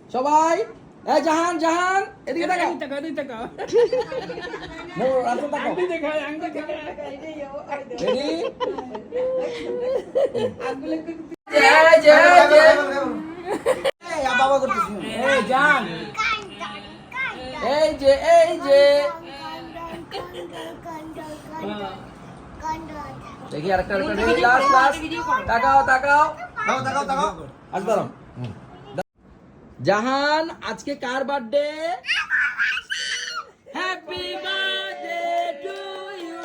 সবাই এই জাহান জাহান এদিকে তাকাও মোর রাতে তাকাও রেডি জয় জয় জয় এই বাবা করতেছি এই জান এই যে দেখি আরেকটা লাস্ট তাকাও আসবারম জাহান আজকে কার birthday happy birthday to you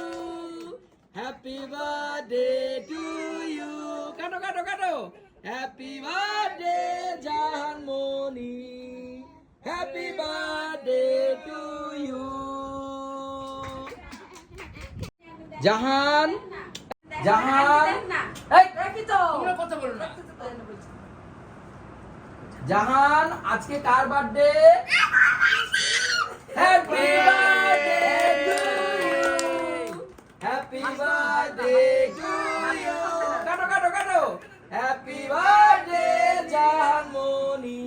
happy birthday to you কাটো happy birthday Jahan Moni happy birthday to you Jahan এই তোমরা কথা বলো না জাহান আজকে কার birthday happy birthday to you happy birthday to you কাটো happy birthday Jahan Moni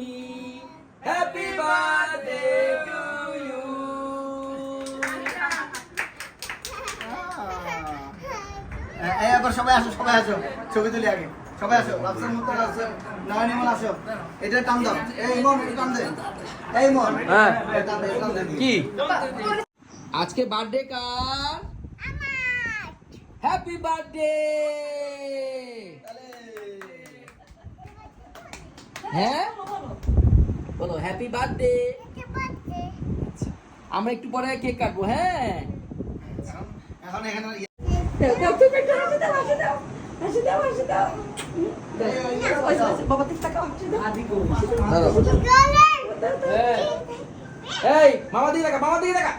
happy birthday to you এই আবার সবাই আসো ছবি তুলি আগে সবাই আসো রাফসান মুক্তার আসো নয়নিমন আসো এটা টান দাও এই ইমন এটা টান দে এই ইমন হ্যাঁ এটা টান দে কি আজকে বার্থডে কার হ্যাপি বার্থডে হ্যাঁ বলো হ্যাপি বার্থডে আমরা একটু পরে কেক কাটবো হ্যাঁ এখন এখানে এই মামা দিয়ে দেখা